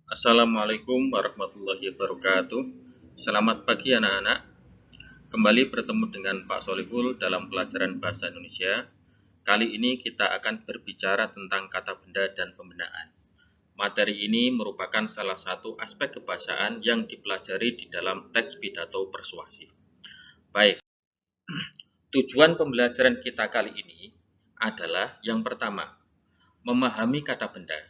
Assalamualaikum warahmatullahi wabarakatuh. Selamat pagi anak-anak. Kembali bertemu dengan Pak Solihul dalam pelajaran Bahasa Indonesia. Kali ini kita akan berbicara tentang kata benda dan pembinaan. Materi ini merupakan salah satu aspek kebahasaan yang dipelajari di dalam teks pidato persuasif. Baik, tujuan pembelajaran kita kali ini adalah yang pertama, memahami kata benda.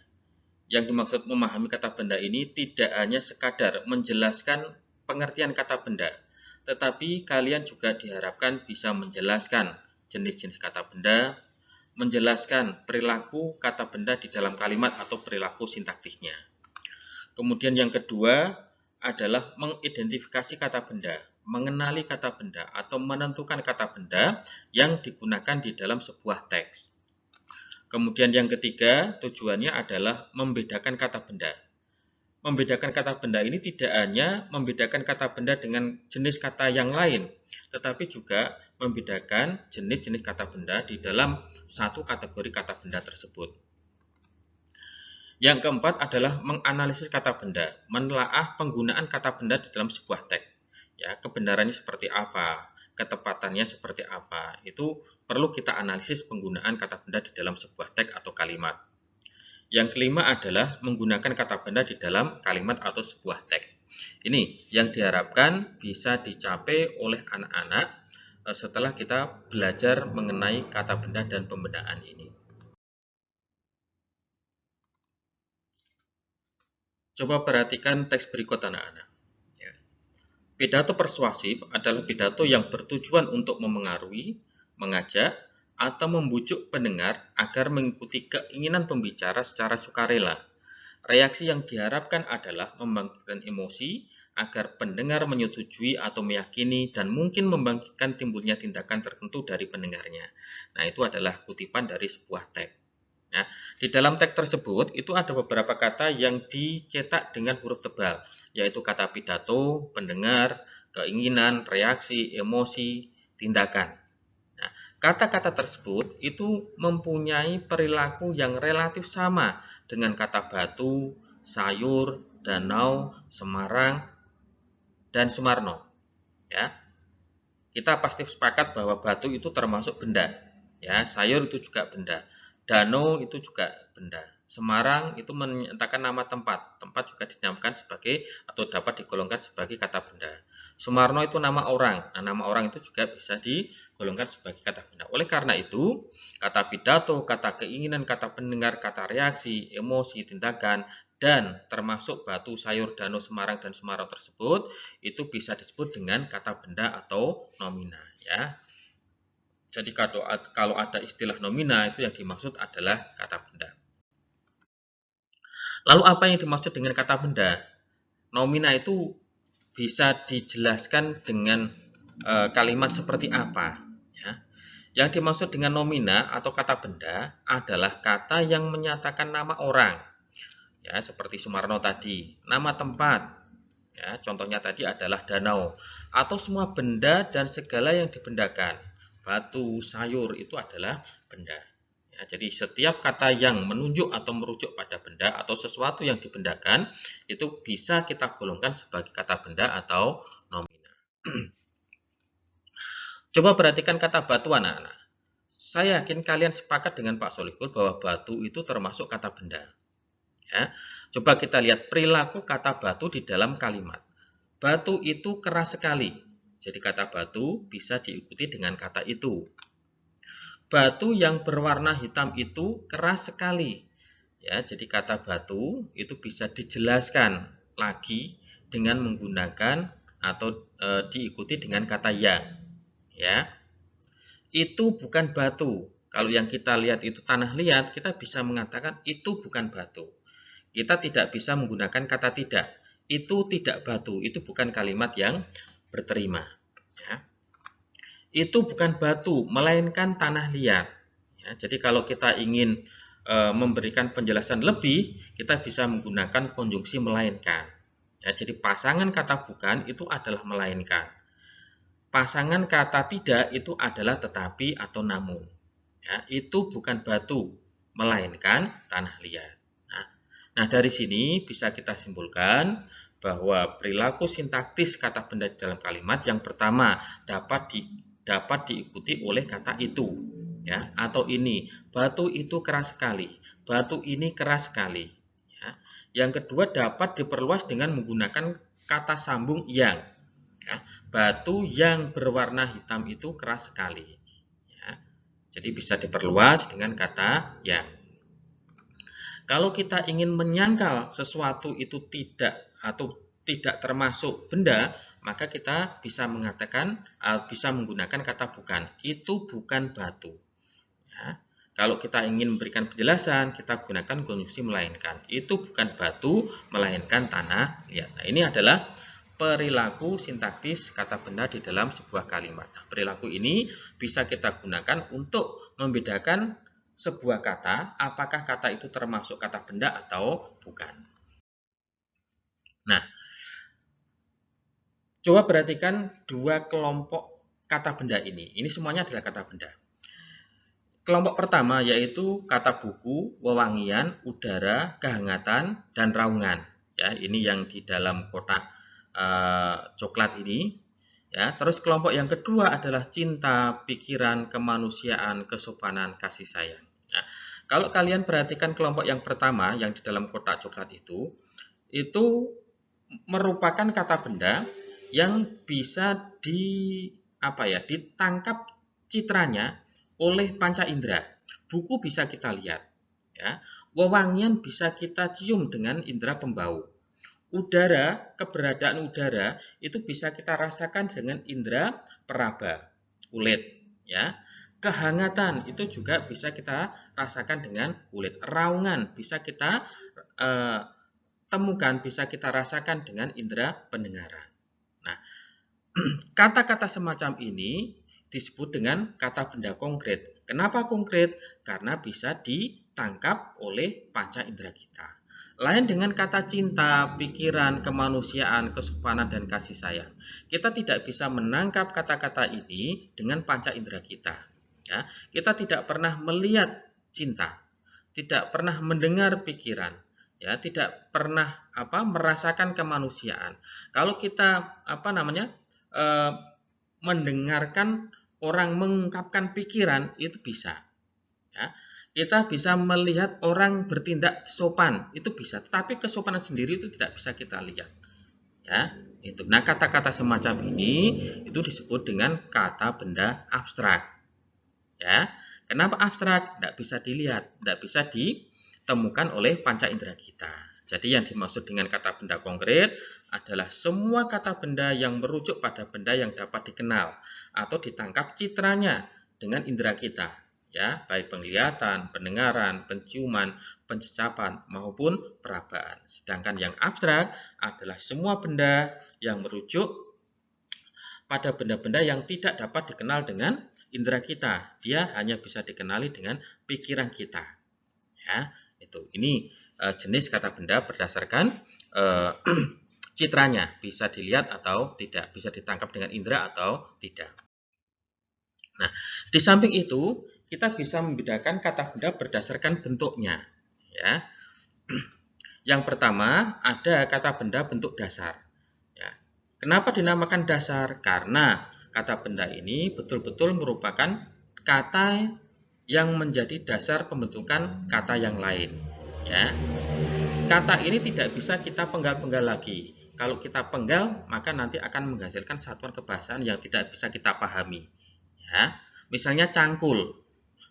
Yang dimaksud memahami kata benda ini tidak hanya sekadar menjelaskan pengertian kata benda, tetapi kalian juga diharapkan bisa menjelaskan jenis-jenis kata benda, menjelaskan perilaku kata benda di dalam kalimat atau perilaku sintaktisnya. Kemudian yang kedua adalah mengidentifikasi kata benda, mengenali kata benda atau menentukan kata benda yang digunakan di dalam sebuah teks. Kemudian yang ketiga, tujuannya adalah membedakan kata benda. Membedakan kata benda ini tidak hanya membedakan kata benda dengan jenis kata yang lain, tetapi juga membedakan jenis-jenis kata benda di dalam satu kategori kata benda tersebut. Yang keempat adalah menganalisis kata benda, menelaah penggunaan kata benda di dalam sebuah teks. Ya, kebenarannya seperti apa, ketepatannya seperti apa, itu perlu kita analisis penggunaan kata benda di dalam sebuah teks atau kalimat. Yang kelima adalah menggunakan kata benda di dalam kalimat atau sebuah teks. Ini yang diharapkan bisa dicapai oleh anak-anak setelah kita belajar mengenai kata benda dan pembedaan ini. Coba perhatikan teks berikut anak-anak. Pidato persuasif adalah pidato yang bertujuan untuk memengaruhi, mengajak, atau membujuk pendengar agar mengikuti keinginan pembicara secara sukarela. Reaksi yang diharapkan adalah membangkitkan emosi agar pendengar menyetujui atau meyakini dan mungkin membangkitkan timbulnya tindakan tertentu dari pendengarnya. Nah, itu adalah kutipan dari sebuah teks. Nah, di dalam teks tersebut itu ada beberapa kata yang dicetak dengan huruf tebal, yaitu kata pidato, pendengar, keinginan, reaksi, emosi, tindakan. Nah, kata-kata tersebut itu mempunyai perilaku yang relatif sama dengan kata batu, sayur, danau, Semarang, dan Sumarno. Ya, kita pasti sepakat bahwa batu itu termasuk benda. Ya, sayur itu juga benda. Danau itu juga benda. Semarang itu menyatakan nama tempat. Tempat juga dinamakan sebagai atau dapat digolongkan sebagai kata benda. Sumarno itu nama orang. Nah, nama orang itu juga bisa digolongkan sebagai kata benda. Oleh karena itu, kata pidato, kata keinginan, kata pendengar, kata reaksi, emosi, tindakan, dan termasuk batu, sayur, danau, Semarang, dan Sumarno tersebut itu bisa disebut dengan kata benda atau nomina. Ya. Jadi kalau ada istilah nomina itu yang dimaksud adalah kata benda. Lalu apa yang dimaksud dengan kata benda? Nomina itu bisa dijelaskan dengan kalimat seperti apa? Ya. Yang dimaksud dengan nomina atau kata benda adalah kata yang menyatakan nama orang. Ya, seperti Sumarno tadi, nama tempat. Ya, contohnya tadi adalah danau atau semua benda dan segala yang dibendakan. Batu, sayur itu adalah benda. Ya, jadi setiap kata yang menunjuk atau merujuk pada benda atau sesuatu yang dibendakan itu bisa kita golongkan sebagai kata benda atau nomina. Coba perhatikan kata batu anak-anak. Saya yakin kalian sepakat dengan Pak Solihul bahwa batu itu termasuk kata benda. Ya. Coba kita lihat perilaku kata batu di dalam kalimat. Batu itu keras sekali. Jadi kata batu bisa diikuti dengan kata itu. Batu yang berwarna hitam itu keras sekali. Ya, jadi kata batu itu bisa dijelaskan lagi dengan menggunakan atau diikuti dengan kata yang. Ya. Itu bukan batu. Kalau yang kita lihat itu tanah liat, kita bisa mengatakan itu bukan batu. Kita tidak bisa menggunakan kata tidak. Itu tidak batu. Itu bukan kalimat yang berterima. Ya. Itu bukan batu, melainkan tanah liat. Ya, jadi kalau kita ingin memberikan penjelasan lebih, kita bisa menggunakan konjungsi melainkan. Ya, jadi pasangan kata bukan itu adalah melainkan. Pasangan kata tidak itu adalah tetapi atau namun. Ya, itu bukan batu, melainkan tanah liat. Nah, Nah, dari sini bisa kita simpulkan bahwa perilaku sintaktis kata benda di dalam kalimat yang pertama dapat diikuti oleh kata itu, ya, atau ini. Batu itu keras sekali. Batu ini keras sekali. Ya. Yang kedua dapat diperluas dengan menggunakan kata sambung yang. Ya. Batu yang berwarna hitam itu keras sekali. Ya. Jadi bisa diperluas dengan kata yang. Kalau kita ingin menyangkal sesuatu itu tidak atau tidak termasuk benda, maka kita bisa mengatakan bisa menggunakan kata bukan. Itu bukan batu. Ya. Kalau kita ingin memberikan penjelasan, kita gunakan konjungsi melainkan. Itu bukan batu, melainkan tanah liat. Nah, ini adalah perilaku sintaktis kata benda di dalam sebuah kalimat. Nah, perilaku ini bisa kita gunakan untuk membedakan sebuah kata, apakah kata itu termasuk kata benda atau bukan. Nah, coba perhatikan dua kelompok kata benda ini. Ini semuanya adalah kata benda. Kelompok pertama yaitu kata buku, wewangian, udara, kehangatan, dan raungan. Ya, ini yang di dalam kotak coklat ini. Ya, terus kelompok yang kedua adalah cinta, pikiran, kemanusiaan, kesopanan, kasih sayang. Nah, kalau kalian perhatikan kelompok yang pertama yang di dalam kotak coklat itu merupakan kata benda yang bisa ditangkap citranya oleh panca indera. Buku bisa kita lihat, ya. Wewangian bisa kita cium dengan indera pembau. Udara, keberadaan udara itu bisa kita rasakan dengan indera peraba, kulit, ya. Kehangatan itu juga bisa kita rasakan dengan kulit. Raungan bisa kita temukan, bisa kita rasakan dengan indera pendengaran. Nah, kata-kata semacam ini disebut dengan kata benda konkret. Kenapa konkret? Karena bisa ditangkap oleh panca indera kita. Lain dengan kata cinta, pikiran, kemanusiaan, kesopanan, dan kasih sayang. Kita tidak bisa menangkap kata-kata ini dengan panca indera kita. Ya, kita tidak pernah melihat cinta, tidak pernah mendengar pikiran, ya, tidak pernah merasakan kemanusiaan. Kalau kita mendengarkan orang mengungkapkan pikiran itu bisa, ya. Kita bisa melihat orang bertindak sopan, itu bisa. Tapi kesopanan sendiri itu tidak bisa kita lihat. Ya, itu. Nah, kata-kata semacam ini itu disebut dengan kata benda abstrak. Ya. Kenapa abstrak? Tidak bisa dilihat, tidak bisa ditemukan oleh panca indera kita. Jadi yang dimaksud dengan kata benda konkret adalah semua kata benda yang merujuk pada benda yang dapat dikenal atau ditangkap citranya dengan indera kita. Ya, baik penglihatan, pendengaran, penciuman, pencecapan maupun perabaan. Sedangkan yang abstrak adalah semua benda yang merujuk pada benda-benda yang tidak dapat dikenal dengan indera kita. Dia hanya bisa dikenali dengan pikiran kita. Ya, itu. Ini jenis kata benda berdasarkan citranya, bisa dilihat atau tidak, bisa ditangkap dengan indera atau tidak. Nah, di samping itu kita bisa membedakan kata benda berdasarkan bentuknya, ya. Yang pertama ada kata benda bentuk dasar. Ya. Kenapa dinamakan dasar? Karena kata benda ini betul-betul merupakan kata yang menjadi dasar pembentukan kata yang lain. Ya. Kata ini tidak bisa kita penggal-penggal lagi. Kalau kita penggal, maka nanti akan menghasilkan satuan kebahasaan yang tidak bisa kita pahami. Ya. Misalnya cangkul.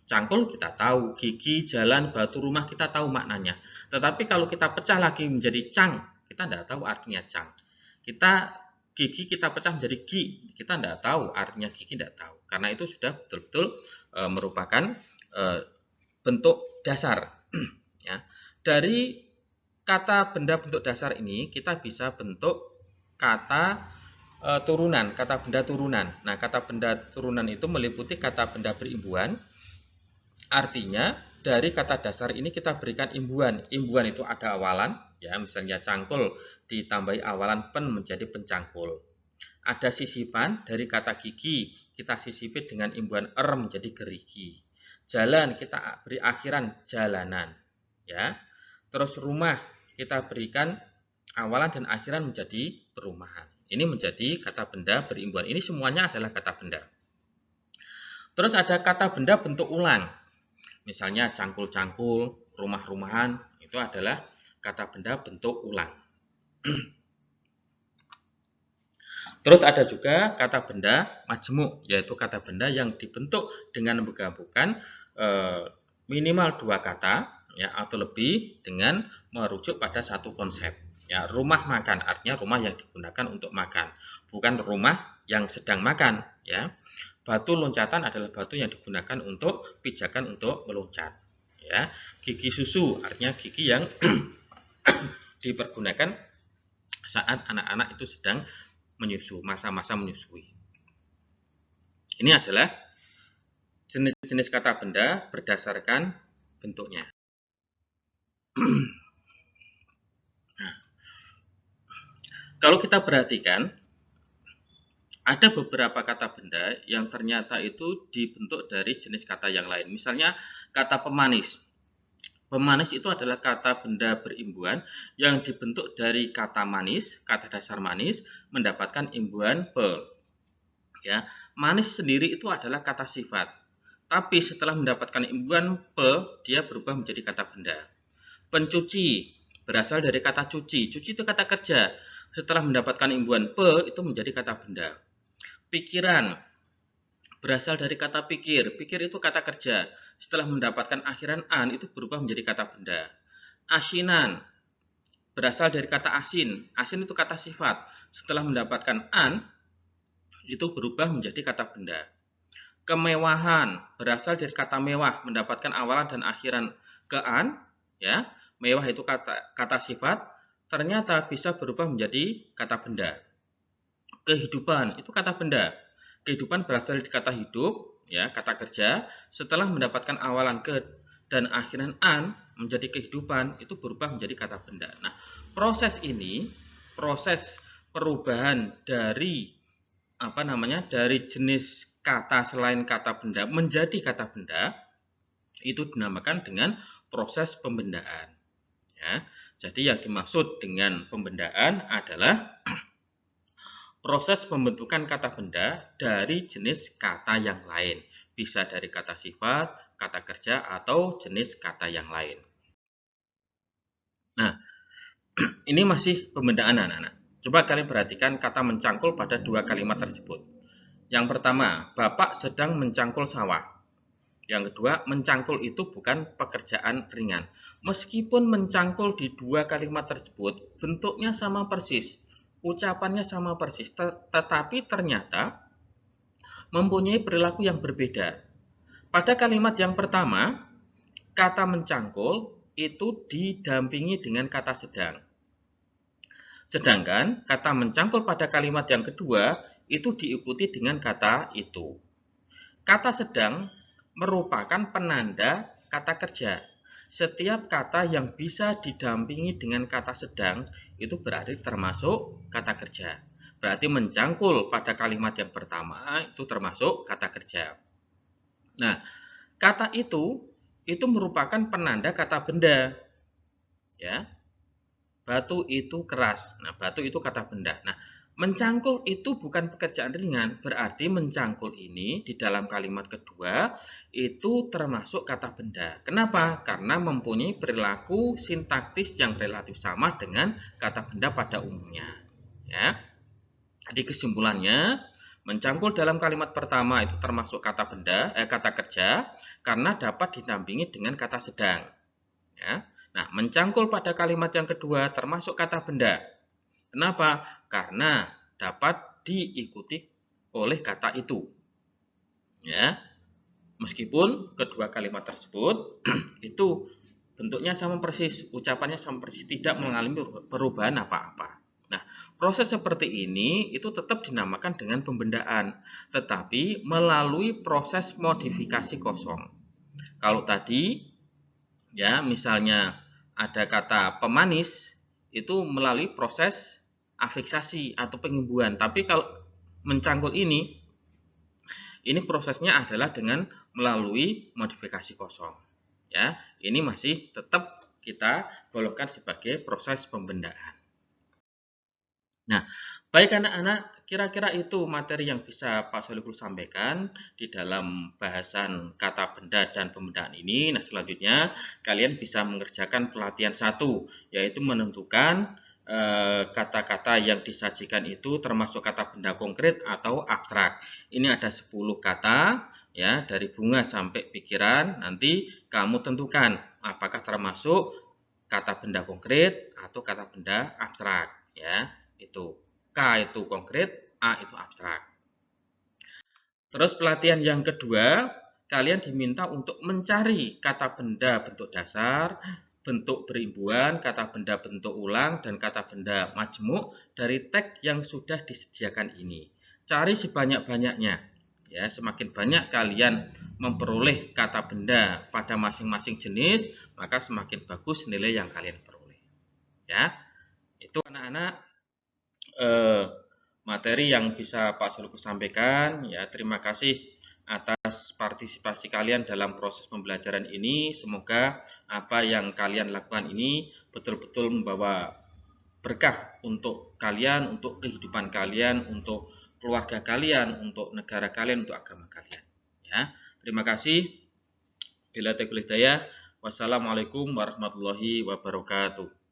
Cangkul kita tahu, gigi, jalan, batu, rumah kita tahu maknanya. Tetapi kalau kita pecah lagi menjadi cang, kita tidak tahu artinya cang. Gigi kita pecah menjadi gi, kita tidak tahu artinya gigi, tidak tahu. Karena itu sudah betul-betul merupakan bentuk dasar. Ya. Dari kata benda bentuk dasar ini kita bisa bentuk kata turunan, kata benda turunan. Nah, kata benda turunan itu meliputi kata benda berimbuhan. Artinya dari kata dasar ini kita berikan imbuhan. Imbuhan itu ada awalan, ya, misalnya cangkul ditambahi awalan pen menjadi pencangkul. Ada sisipan dari kata gigi, kita sisipi dengan imbuhan menjadi gerigi. Jalan kita beri akhiran jalanan, ya. Terus rumah kita berikan awalan dan akhiran menjadi perumahan. Ini menjadi kata benda berimbuhan. Ini semuanya adalah kata benda. Terus ada kata benda bentuk ulang. Misalnya cangkul-cangkul, rumah-rumahan, itu adalah kata benda bentuk ulang. Terus ada juga kata benda majemuk, yaitu kata benda yang dibentuk dengan menggabungkan minimal 2 kata ya atau lebih dengan merujuk pada satu konsep. Ya, rumah makan artinya rumah yang digunakan untuk makan, bukan rumah yang sedang makan ya. Batu loncatan adalah batu yang digunakan untuk pijakan untuk meloncat ya. Gigi susu artinya gigi yang dipergunakan saat anak-anak itu sedang menyusu, masa-masa menyusui. Ini adalah jenis-jenis kata benda berdasarkan bentuknya. Nah, kalau kita perhatikan, ada beberapa kata benda yang ternyata itu dibentuk dari jenis kata yang lain. Misalnya kata pemanis. Pemanis itu adalah kata benda berimbuhan yang dibentuk dari kata manis, kata dasar manis, mendapatkan imbuhan pe. Ya, manis sendiri itu adalah kata sifat. Tapi setelah mendapatkan imbuhan pe, dia berubah menjadi kata benda. Pencuci berasal dari kata cuci. Cuci itu kata kerja. Setelah mendapatkan imbuhan pe, itu menjadi kata benda. Pikiran berasal dari kata pikir. Pikir itu kata kerja. Setelah mendapatkan akhiran an, itu berubah menjadi kata benda. Asinan berasal dari kata asin. Asin itu kata sifat. Setelah mendapatkan an, itu berubah menjadi kata benda. Kemewahan berasal dari kata mewah, mendapatkan awalan dan akhiran ke an, ya. Mewah itu kata sifat, ternyata bisa berubah menjadi kata benda. Kehidupan itu kata benda. Kehidupan berasal dari kata hidup, ya, kata kerja. Setelah mendapatkan awalan ke dan akhiran an menjadi kehidupan, itu berubah menjadi kata benda. Nah, proses ini, proses perubahan dari dari jenis kata selain kata benda menjadi kata benda, itu dinamakan dengan proses pembendaan. Ya, jadi yang dimaksud dengan pembendaan adalah proses pembentukan kata benda dari jenis kata yang lain. Bisa dari kata sifat, kata kerja, atau jenis kata yang lain. Nah, ini masih pembendaan anak-anak. Coba kalian perhatikan kata mencangkul pada 2 kalimat tersebut. Yang pertama, Bapak sedang mencangkul sawah. Yang kedua, mencangkul itu bukan pekerjaan ringan. Meskipun mencangkul di 2 kalimat tersebut, bentuknya sama persis. Ucapannya sama persis, tetapi ternyata mempunyai perilaku yang berbeda. Pada kalimat yang pertama, kata mencangkul itu didampingi dengan kata sedang. Sedangkan kata mencangkul pada kalimat yang kedua itu diikuti dengan kata itu. Kata sedang merupakan penanda kata kerja. Setiap kata yang bisa didampingi dengan kata sedang itu berarti termasuk kata kerja. Berarti mencangkul pada kalimat yang pertama itu termasuk kata kerja. Nah, kata itu merupakan penanda kata benda. Ya. Batu itu keras. Nah, batu itu kata benda. Nah, mencangkul itu bukan pekerjaan ringan, berarti mencangkul ini di dalam kalimat kedua itu termasuk kata benda. Kenapa? Karena mempunyai perilaku sintaktis yang relatif sama dengan kata benda pada umumnya. Ya. Jadi kesimpulannya, mencangkul dalam kalimat pertama itu termasuk kata benda, kata kerja karena dapat didampingi dengan kata sedang. Ya. Nah, mencangkul pada kalimat yang kedua termasuk kata benda. Kenapa? Karena dapat diikuti oleh kata itu. Ya. Meskipun kedua kalimat tersebut itu bentuknya sama persis, ucapannya sama persis, tidak mengalami perubahan apa-apa. Nah, proses seperti ini itu tetap dinamakan dengan pembendaan, tetapi melalui proses modifikasi kosong. Kalau tadi ya misalnya ada kata pemanis itu melalui proses afiksasi atau pengimbuhan. Tapi kalau mencangkul ini prosesnya adalah dengan melalui modifikasi kosong. Ya, ini masih tetap kita golongkan sebagai proses pembendaan. Nah, baik anak-anak, kira-kira itu materi yang bisa Pak Solihul sampaikan di dalam bahasan kata benda dan pembendaan ini. Nah, selanjutnya kalian bisa mengerjakan pelatihan 1, yaitu menentukan kata-kata yang disajikan itu termasuk kata benda konkret atau abstrak. Ini ada 10 kata, ya, dari bunga sampai pikiran. Nanti kamu tentukan apakah termasuk kata benda konkret atau kata benda abstrak, ya. Itu K itu konkret, A itu abstrak. Terus pelatihan yang kedua, kalian diminta untuk mencari kata benda bentuk dasar, bentuk berimbuhan, kata benda bentuk ulang, dan kata benda majemuk dari teks yang sudah disediakan ini. Cari sebanyak-banyaknya. Ya, semakin banyak kalian memperoleh kata benda pada masing-masing jenis, maka semakin bagus nilai yang kalian peroleh. Ya, itu anak-anak materi yang bisa Pak Solihul sampaikan. Ya, terima kasih atas partisipasi kalian dalam proses pembelajaran ini. Semoga apa yang kalian lakukan ini betul-betul membawa berkah untuk kalian, untuk kehidupan kalian, untuk keluarga kalian, untuk negara kalian, untuk agama kalian. Ya, terima kasih. Bila taufiq hidayah. Wassalamualaikum warahmatullahi wabarakatuh.